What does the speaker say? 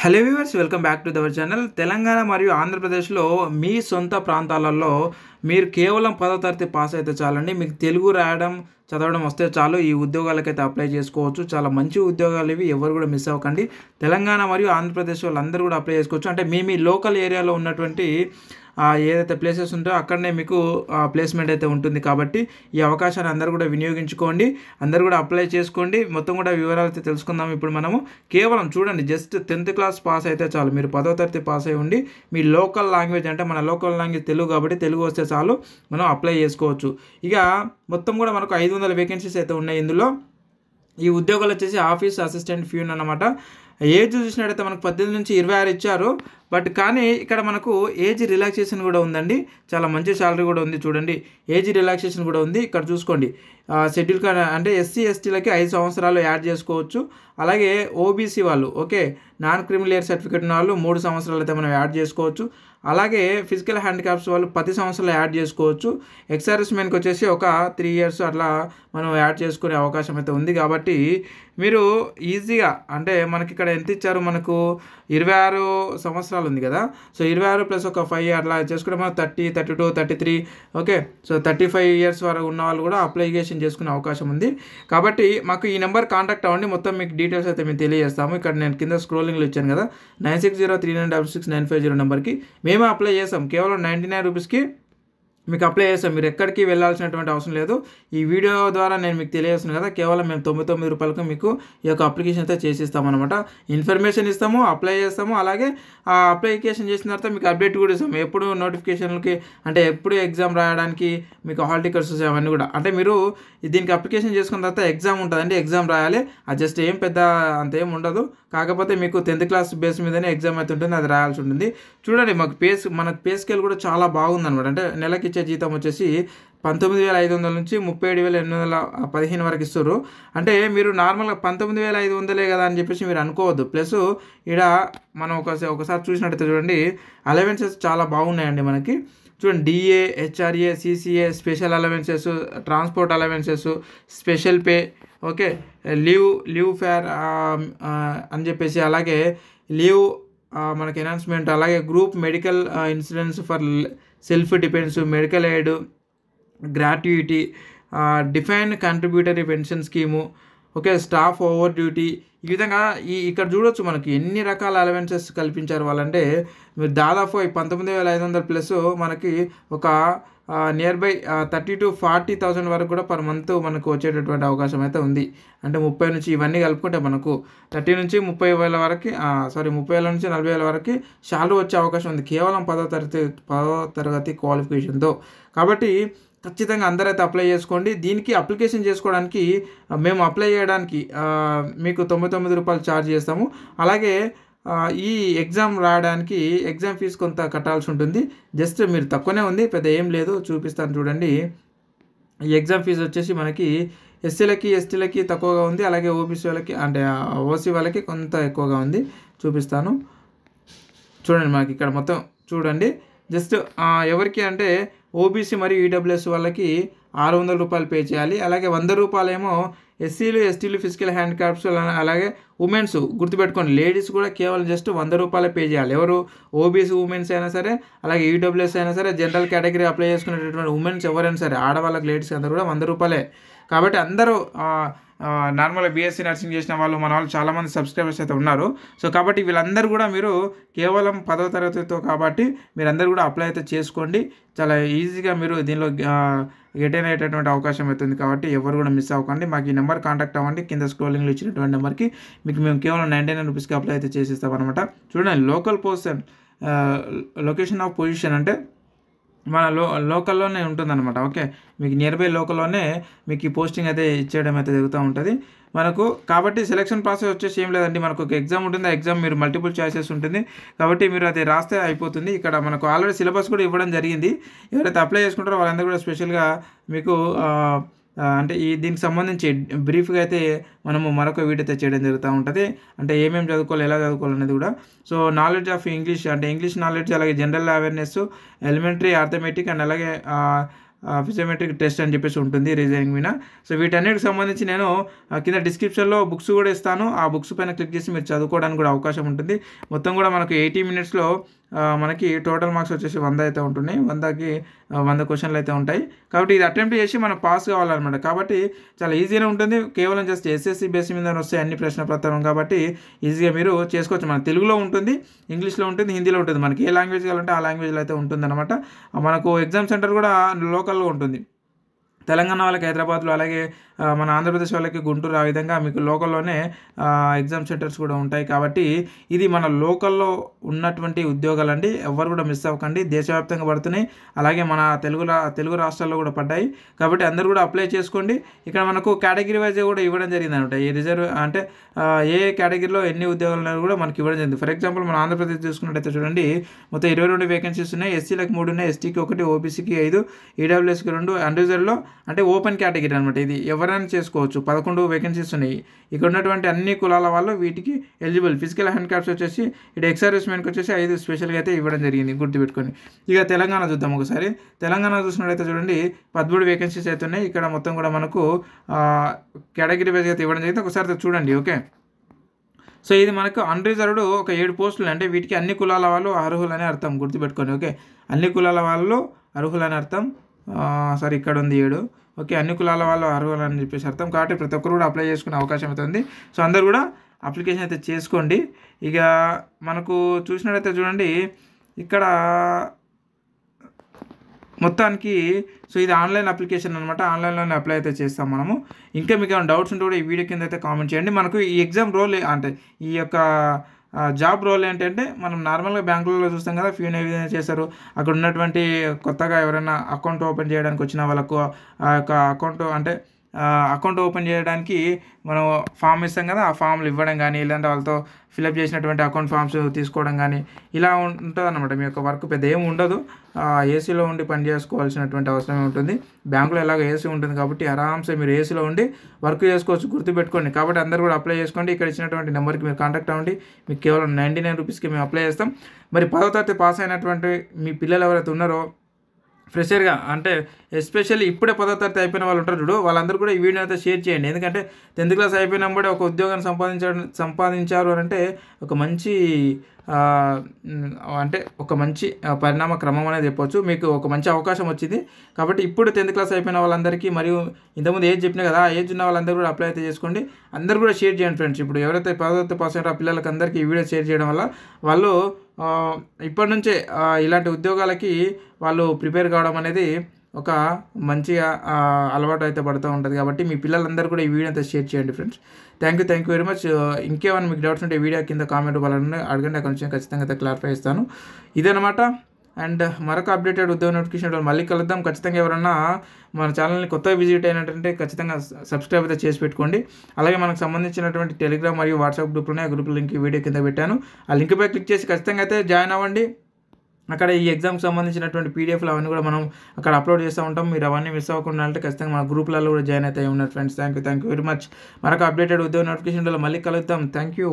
Hello viewers, welcome back to our channel. Telangana మరియు ఆంధ్రప్రదేశ్లో మీ సొంత ప్రాంతాలలో మీరు కేవలం 10వ తరగతి పాస్ అయితే చాలండి. మీకు తెలుగు రాయడం, చదవడం వస్తే చాలు. ఈ ఉద్యోగాలకైతే అప్లై చేసుకోవచ్చు. చాలా మంచి ఉద్యోగాలు ఇవి, ఎవరు కూడా మిస్ అవ్వకండి. తెలంగాణ మరియు ఆంధ్రప్రదేశ్ వాళ్ళందరూ కూడా అప్లై చేసుకోవచ్చు. అంటే మీ లోకల్ ఏరియాలో ఉన్నటువంటి ఏదైతే ప్లేసెస్ ఉంటాయో అక్కడనే మీకు ప్లేస్మెంట్ అయితే ఉంటుంది. కాబట్టి ఈ అవకాశాన్ని అందరూ కూడా వినియోగించుకోండి. అందరూ కూడా అప్లై చేసుకోండి. మొత్తం కూడా వివరాలు అయితే తెలుసుకుందాం. ఇప్పుడు మనము కేవలం చూడండి, జస్ట్ 10th క్లాస్ పాస్ అయితే చాలు. మీరు 10వ తరగతి పాస్ అయి ఉండి మీ లోకల్ లాంగ్వేజ్, అంటే మన లోకల్ లాంగ్వేజ్ తెలుగు కాబట్టి తెలుగు వస్తే చాలు, మనం అప్లై చేసుకోవచ్చు. ఇక మొత్తం కూడా మనకు 500 వేకెన్సీస్ అయితే ఉన్నాయి. ఇందులో ఈ ఉద్యోగాలు వచ్చేసి ఆఫీస్ అసిస్టెంట్ ఫ్యూన్ అన్నమాట. ఏజ్ చూసినట్టయితే మనకు 18 నుంచి 26 ఇచ్చారు. బట్ కానీ ఇక్కడ మనకు ఏజ్ రిలాక్సేషన్ కూడా ఉందండి. చాలా మంచి శాలరీ కూడా ఉంది. చూడండి, ఏజ్ రిలాక్సేషన్ కూడా ఉంది. ఇక్కడ చూసుకోండి, షెడ్యూల్ కార్డ్ అంటే ఎస్సీ ఎస్టీలకి 5 సంవత్సరాలు యాడ్ చేసుకోవచ్చు. అలాగే ఓబీసీ వాళ్ళు, ఓకే, నాన్ క్రిమినల్ సర్టిఫికేట్ ఉన్న వాళ్ళు 3 సంవత్సరాలు అయితే మనం యాడ్ చేసుకోవచ్చు. అలాగే ఫిజికల్ హ్యాండిక్యాప్స్ వాళ్ళు 10 సంవత్సరాలు యాడ్ చేసుకోవచ్చు. ఎక్స్ మెన్కి వచ్చేసి ఒక 3 ఇయర్స్ అట్లా మనం యాడ్ చేసుకునే అవకాశం అయితే ఉంది. కాబట్టి మీరు ఈజీగా, అంటే మనకి ఇక్కడ ఎంత ఇచ్చారు, మనకు 26 సంవత్సరాలు ఉంది కదా. సో 26 ప్లస్ ఒక 5 అట్లా చేసుకుంటే మనం 30, 32, 33, ఓకే, సో 35 ఇయర్స్ వరకు ఉన్న వాళ్ళు కూడా అప్లికేషన్ చేసుకునే అవకాశం ఉంది. కాబట్టి మాకు ఈ నెంబర్ కాంటాక్ట్ అవ్వండి. మొత్తం మీకు డీటెయిల్స్ అయితే మేము తెలియజేస్తాము. ఇక్కడ నేను కింద స్క్రోలింగ్లో ఇచ్చాను కదా, 9603966950 నెంబర్కి మేమే అప్లై చేస్తాం. కేవలం 99 రూపీస్కి మీకు అప్లై చేస్తాం. మీరు ఎక్కడికి వెళ్ళాల్సినటువంటి అవసరం లేదు. ఈ వీడియో ద్వారా నేను మీకు తెలియజేస్తున్నాను కదా, కేవలం మేము 99 రూపాయలకు మీకు ఈ యొక్క అప్లికేషన్ అయితే చేసిస్తామన్నమాట. ఇన్ఫర్మేషన్ ఇస్తాము, అప్లై చేస్తాము. అలాగే ఆ అప్లికేషన్ చేసిన తర్వాత మీకు అప్డేట్ కూడా ఇస్తాము. ఎప్పుడు నోటిఫికేషన్లకి, అంటే ఎప్పుడు ఎగ్జామ్ రాయడానికి మీకు హాల్ టికెట్స్ వస్తాయి, అవన్నీ కూడా. అంటే మీరు దీనికి అప్లికేషన్ చేసుకున్న తర్వాత ఎగ్జామ్ ఉంటుందండి, ఎగ్జామ్ రాయాలి. అది జస్ట్ ఏం పెద్ద అంత ఏం ఉండదు. కాకపోతే మీకు 10th క్లాస్ బేస్ మీదనే ఎగ్జామ్ అయితే ఉంటుంది, అది రాయాల్సి ఉంటుంది. చూడండి, మనకు పే స్కేల్ కూడా చాలా బాగుందన్నమాట. అంటే నెలకి ఇచ్చే జీతం వచ్చేసి 19,500 నుంచి 37,815 వరకు ఇస్తారు. అంటే మీరు నార్మల్గా 19,500 కదా అని చెప్పేసి మీరు అనుకోవద్దు. ప్లస్ ఇక్కడ మనం ఒకసారి చూసినట్టయితే చూడండి, అలవెన్సెస్ చాలా బాగున్నాయండి మనకి. చూడండి, DA, HRA, CCA, special allowances, transport allowances, special pay, okay, leave fare అని చెప్పేసి, అలాగే లీవ్ మనకి ఎనౌన్స్మెంట్, అలాగే group medical insurance for self depends, medical aid, gratuity, define contributory pension scheme, okay, staff over duty. ఈ విధంగా ఇక్కడ చూడొచ్చు మనకి ఎన్ని రకాల అలవెన్సెస్ కల్పించారు వాళ్ళంటే. మీరు దాదాపు 19,500 ప్లస్ మనకి ఒక నియర్ బై 30,000 to 40,000 వరకు కూడా పర్ మంత్ మనకు వచ్చేటటువంటి అవకాశం అయితే ఉంది. అంటే 30 నుంచి ఇవన్నీ కలుపుకుంటే మనకు 30 నుంచి 30,000 వరకు, 30,000 నుంచి 40,000 వరకు శాలరీ వచ్చే అవకాశం ఉంది, కేవలం 10వ తరగతి క్వాలిఫికేషన్తో. కాబట్టి ఖచ్చితంగా అందరైతే అప్లై చేసుకోండి. దీనికి అప్లికేషన్ చేసుకోవడానికి మేము అప్లై చేయడానికి మీకు 99 రూపాయలు ఛార్జ్ చేస్తాము. అలాగే ఈ ఎగ్జామ్ రాయడానికి ఎగ్జామ్ ఫీజు కొంత కట్టాల్సి ఉంటుంది. జస్ట్ మీరు తక్కువనే ఉంది, పెద్ద ఏం లేదు, చూపిస్తాను చూడండి. ఈ ఎగ్జామ్ ఫీజు వచ్చేసి మనకి ఎస్సీలకి, ఎస్టీలకి తక్కువగా ఉంది. అలాగే ఓబీసీ వాళ్ళకి, అంటే ఓసీ వాళ్ళకి కొంత ఎక్కువగా ఉంది. చూపిస్తాను చూడండి. మనకి ఇక్కడ మొత్తం చూడండి, జస్ట్ ఎవరికి అంటే ఓబీసీ మరియు ఈడబ్ల్యూఎస్ వాళ్ళకి 600 రూపాయలు పే చేయాలి. అలాగే 100 రూపాయలేమో ఎస్సీలు, ఎస్టీలు, ఫిజికల్ హ్యాండిక్యాప్స్, అలాగే ఉమెన్స్, గుర్తుపెట్టుకోండి, లేడీస్ కూడా కేవలం జస్ట్ 100 రూపాయలే పే చేయాలి. ఎవరు? ఓబీసీ ఉమెన్స్ అయినా సరే, అలాగే ఈడబ్ల్యూఎస్ అయినా సరే, జనరల్ కేటగిరీ అప్లై చేసుకునేటటువంటి ఉమెన్స్ ఎవరైనా సరే, ఆడవాళ్ళకి, లేడీస్ అందరూ కూడా 100 రూపాయలే. కాబట్టి అందరూ నార్మల్గా బీఎస్సీ నర్సింగ్ చేసిన వాళ్ళు, మన వాళ్ళు చాలామంది సబ్స్క్రైబర్స్ అయితే ఉన్నారు. సో కాబట్టి వీళ్ళందరూ కూడా మీరు కేవలం 10వ తరగతితో కాబట్టి మీరందరూ కూడా అప్లై అయితే చేసుకోండి. చాలా ఈజీగా మీరు దీనిలో గెటైన్ అయ్యేటటువంటి అవకాశం అవుతుంది. కాబట్టి ఎవరు కూడా మిస్ అవ్వకండి. మాకు ఈ నెంబర్ కాంటాక్ట్ అవ్వండి. కింద స్క్రోలింగ్లో ఇచ్చినటువంటి నెంబర్కి మీకు మేము కేవలం 99 రూపీస్కి అప్లై అయితే చేసిస్తాం అనమాట. చూడండి, local position, location of position అంటే మన లోకల్లోనే ఉంటుందన్నమాట. ఓకే, మీకు నియర్ బై లోకల్లోనే మీకు ఈ పోస్టింగ్ అయితే ఇచ్చేయడం అయితే జరుగుతూ ఉంటుంది మనకు. కాబట్టి సెలక్షన్ ప్రాసెస్ వచ్చేసి ఏం లేదండి, మనకు ఒక ఎగ్జామ్ ఉంటుంది. ఆ ఎగ్జామ్ మీరు మల్టిపుల్ చాయిసెస్ ఉంటుంది. కాబట్టి మీరు అది రాస్తే అయిపోతుంది. ఇక్కడ మనకు ఆల్రెడీ సిలబస్ కూడా ఇవ్వడం జరిగింది. ఎవరైతే అప్లై చేసుకుంటారో వాళ్ళందరూ కూడా స్పెషల్గా మీకు అంటే దీనికి సంబంధించి బ్రీఫ్గా అయితే మనము మరొక వీడియో అయితే చేయడం జరుగుతూ ఉంటుంది. అంటే ఏమేమి చదువుకోవాలి, ఎలా చదువుకోవాలి అనేది కూడా. సో నాలెడ్జ్ ఆఫ్ ఇంగ్లీష్, అంటే ఇంగ్లీష్ నాలెడ్జ్, అలాగే general awareness, elementary, arithmetic, and అలాగే ఫిజియోమెట్రిక్ టెస్ట్ అని చెప్పేసి ఉంటుంది రీజనింగ్ మీద. సో వీటన్నిటికి సంబంధించి నేను కింద డిస్క్రిప్షన్లో బుక్స్ కూడా ఇస్తాను. ఆ బుక్స్ పైన క్లిక్ చేసి మీరు చదువుకోవడానికి కూడా అవకాశం ఉంటుంది. మొత్తం కూడా మనకు 80 మినిట్స్లో మనకి టోటల్ మార్క్స్ వచ్చేసి 100 అయితే ఉంటున్నాయి. 100కి 100 క్వశ్చన్లు అయితే ఉంటాయి. కాబట్టి ఇది అటెంప్ట్ చేసి మనం పాస్ కావాలన్నమాట. కాబట్టి చాలా ఈజీగా ఉంటుంది. కేవలం జస్ట్ ఎస్ఎస్సి బేస్ మీద వస్తాయి అన్ని ప్రశ్న పత్రం కాబట్టి ఈజీగా మీరు చేసుకోవచ్చు. మన తెలుగులో ఉంటుంది, ఇంగ్లీష్లో ఉంటుంది, హిందీలో ఉంటుంది. మనకి ఏ లాంగ్వేజ్ కావాలంటే ఆ లాంగ్వేజ్లో అయితే ఉంటుందన్నమాట. మనకు ఎగ్జామ్ సెంటర్ కూడా లోకల్లో ఉంటుంది. తెలంగాణ వాళ్ళకి హైదరాబాద్లో, అలాగే మన ఆంధ్రప్రదేశ్ వాళ్ళకి గుంటూరు, ఆ విధంగా మీకు లోకల్లోనే ఎగ్జామ్ సెంటర్స్ కూడా ఉంటాయి. కాబట్టి ఇది మన లోకల్లో ఉన్నటువంటి ఉద్యోగాలండి. ఎవరు కూడా మిస్ అవ్వకండి. దేశవ్యాప్తంగా పడుతున్నాయి, అలాగే మన తెలుగు రాష్ట్రాల్లో కూడా పడ్డాయి. కాబట్టి అందరూ కూడా అప్లై చేసుకోండి. ఇక్కడ మనకు కేటగిరీ వైజ్ కూడా ఇవ్వడం జరిగింది అనమాట. ఈ రిజర్వ్ అంటే ఏ కేటగిరీలో ఎన్ని ఉద్యోగాలు ఉన్నాయో కూడా మనకి ఇవ్వడం జరిగింది. ఫర్ ఎగ్జాంపుల్ మన ఆంధ్రప్రదేశ్ చూసుకున్నట్టయితే చూడండి, మొత్తం 22 వేకెన్సీస్ ఉన్నాయి. ఎస్సీలకు 3 ఉన్నాయి, ఎస్టీకి 1, ఓబీసీకి 5, ఈడబ్ల్యూఎస్కి 2, అన్రిజర్వ్లో అంటే ఓపెన్ కేటగిరీ అనమాట. ఇది ఎవరైనా చేసుకోవచ్చు. 11 వేకెన్సీస్ ఉన్నాయి. ఇక్కడ ఉన్నటువంటి అన్ని కులాల వాళ్ళు వీటికి ఎలిజిబుల్. ఫిజికల్ హ్యాండిక్యాప్స్ వచ్చేసి ఇటు ఎక్స్ సర్వీస్మెన్కి వచ్చేసి 5 స్పెషల్గా అయితే ఇవ్వడం జరిగింది, గుర్తుపెట్టుకొని. ఇక తెలంగాణ చూద్దాం ఒకసారి. తెలంగాణ చూసినట్టయితే చూడండి 13 వేకెన్సీస్ అయితే ఉన్నాయి. ఇక్కడ మొత్తం కూడా మనకు కేటగిరీ వైజ్ అయితే ఇవ్వడం జరిగింది. ఒకసారి చూడండి. ఓకే, సో ఇది మనకు అన్రిజర్వ్డ్ ఒక 7 పోస్టులు. అంటే వీటికి అన్ని కులాల వాళ్ళు అర్హులని అర్థం, గుర్తుపెట్టుకోండి. ఓకే, అన్ని కులాల వాళ్ళు అర్హులని అర్థం. సారీ, ఇక్కడ ఉంది 7. ఓకే, అన్ని కులాల వాళ్ళు అర్హులని చెప్పేసి అర్థం. కాబట్టి ప్రతి ఒక్కరు కూడా అప్లై చేసుకునే అవకాశం అయితే ఉంది. సో అందరు కూడా అప్లికేషన్ అయితే చేసుకోండి. ఇక మనకు చూసినట్టయితే చూడండి ఇక్కడ మొత్తానికి సో ఇది ఆన్లైన్ అప్లికేషన్ అనమాట. ఆన్లైన్లోనే అప్లై అయితే చేస్తాం మనము. ఇంకా మీకు ఏమైనా డౌట్స్ ఉంటే కూడా ఈ వీడియో కింద అయితే కామెంట్ చేయండి. మనకు ఈ ఎగ్జామ్ రోల్ అంటే ఈ యొక్క జాబ్ రోల్ ఏంటంటే, మనం నార్మల్గా బ్యాంకులలో చూస్తాం కదా, ఫ్యూన్ ఏ విధంగా చేస్తారు. అక్కడ ఉన్నటువంటి కొత్తగా ఎవరైనా అకౌంట్ ఓపెన్ చేయడానికి వచ్చిన వాళ్ళకు ఆ యొక్క అకౌంట్ ఓపెన్ చేయడానికి మనం ఫామ్ ఇస్తాం కదా, ఆ ఫామ్లు ఇవ్వడం కానీ, లేదంటే వాళ్ళతో ఫిలప్ చేసినటువంటి అకౌంట్ ఫామ్స్ తీసుకోవడం కానీ ఇలా ఉంటుంది అనమాట. మీ యొక్క వర్క్ పెద్ద ఏమి ఉండదు. ఏసీలో ఉండి పని చేసుకోవాల్సినటువంటి అవసరమే ఉంటుంది. బ్యాంకులో ఎలాగో ఏసీ ఉంటుంది కాబట్టి ఆరామ్సే మీరు ఏసీలో ఉండి వర్క్ చేసుకోవచ్చు, గుర్తుపెట్టుకోండి. కాబట్టి అందరూ కూడా అప్లై చేసుకోండి. ఇక్కడ ఇచ్చినటువంటి నెంబర్కి మీరు కాంటాక్ట్ అవ్వండి. మీకు కేవలం 99 రూపీస్కి మేము అప్లై చేస్తాం. మరి 10వ తరగతి పాస్ అయినటువంటి మీ పిల్లలు ఎవరైతే ఉన్నారో ఫ్రెషర్గా, అంటే ఎస్పెషల్లీ ఇప్పుడే 10వ తరగతి అయిపోయిన వాళ్ళు ఉంటారు చూడు, వాళ్ళందరూ కూడా ఈ వీడియో అయితే షేర్ చేయండి. ఎందుకంటే 10th క్లాస్ అయిపోయినప్పుడే ఒక ఉద్యోగాన్ని సంపాదించారు అని అంటే ఒక మంచి పరిణామ క్రమం అనేది చెప్పవచ్చు. మీకు ఒక మంచి అవకాశం వచ్చింది. కాబట్టి ఇప్పుడు 10th క్లాస్ అయిపోయిన వాళ్ళందరికీ, మరియు ఇంతకుముందు ఏజ్ చెప్పినా కదా, ఆ ఏజ్ ఉన్న వాళ్ళందరూ కూడా అప్లై అయితే చేసుకోండి. అందరూ కూడా షేర్ చేయండి ఫ్రెండ్స్. ఇప్పుడు ఎవరైతే 10వ తరగతి పాస్ అయ్యారో ఆ పిల్లలకి అందరికీ ఈ వీడియో షేర్ చేయడం వల్ల వాళ్ళు ఇప్పటి నుంచే ఇలాంటి ఉద్యోగాలకి వాళ్ళు ప్రిపేర్ కావడం అనేది ఒక మంచిగా అలవాటు అయితే పడుతూ ఉంటుంది. కాబట్టి మీ పిల్లలందరూ కూడా ఈ వీడియో అంతా షేర్ చేయండి friends. Thank you very much. ఇంకేమైనా మీకు డౌట్స్ ఉంటే వీడియో కింద కామెంట్ వాళ్ళని అడగండి, అక్కడ నుంచి ఖచ్చితంగా అయితే క్లారిఫై ఇస్తాను. ఇదనమాట. అండ్ మరొక అప్డేటెడ్ ఉద్యోగ నోటిఫికేషన్ మళ్ళీ కలుద్దాం. ఖచ్చితంగా ఎవరన్నా మన ఛానల్ని కొత్తగా విజిట్ అయినట్టంటే ఖచ్చితంగా సబ్స్క్రైబ్ అయితే చేసి పెట్టుకోండి. అలాగే మనకు సంబంధించినటువంటి టెలిగ్రామ్ మరియు వాట్సాప్ గ్రూప్లు ఉన్నాయి. ఆ గ్రూప్ లింక్ వీడియో కింద పెట్టాను. ఆ లింక్పై క్లిక్ చేసి ఖచ్చితంగా అయితే జాయిన్ అవ్వండి. అక్కడ ఈ ఎగ్జామ్కి సంబంధించినటువంటి పీడిఎఫ్లు అవన్నీ కూడా మనం అక్కడ అప్లోడ్ చేస్తూ ఉంటాం. మీరు అవన్నీ మిస్ అవ్వకుండా అంటే ఖచ్చితంగా మన గ్రూప్లలో కూడా జాయిన్ అయితే ఉన్నారు friends. Thank you very much. మరొక అప్డేటెడ్ ఉద్యోగ నోటిఫికేషన్లో మళ్ళీ కలుద్దాం. Thank you.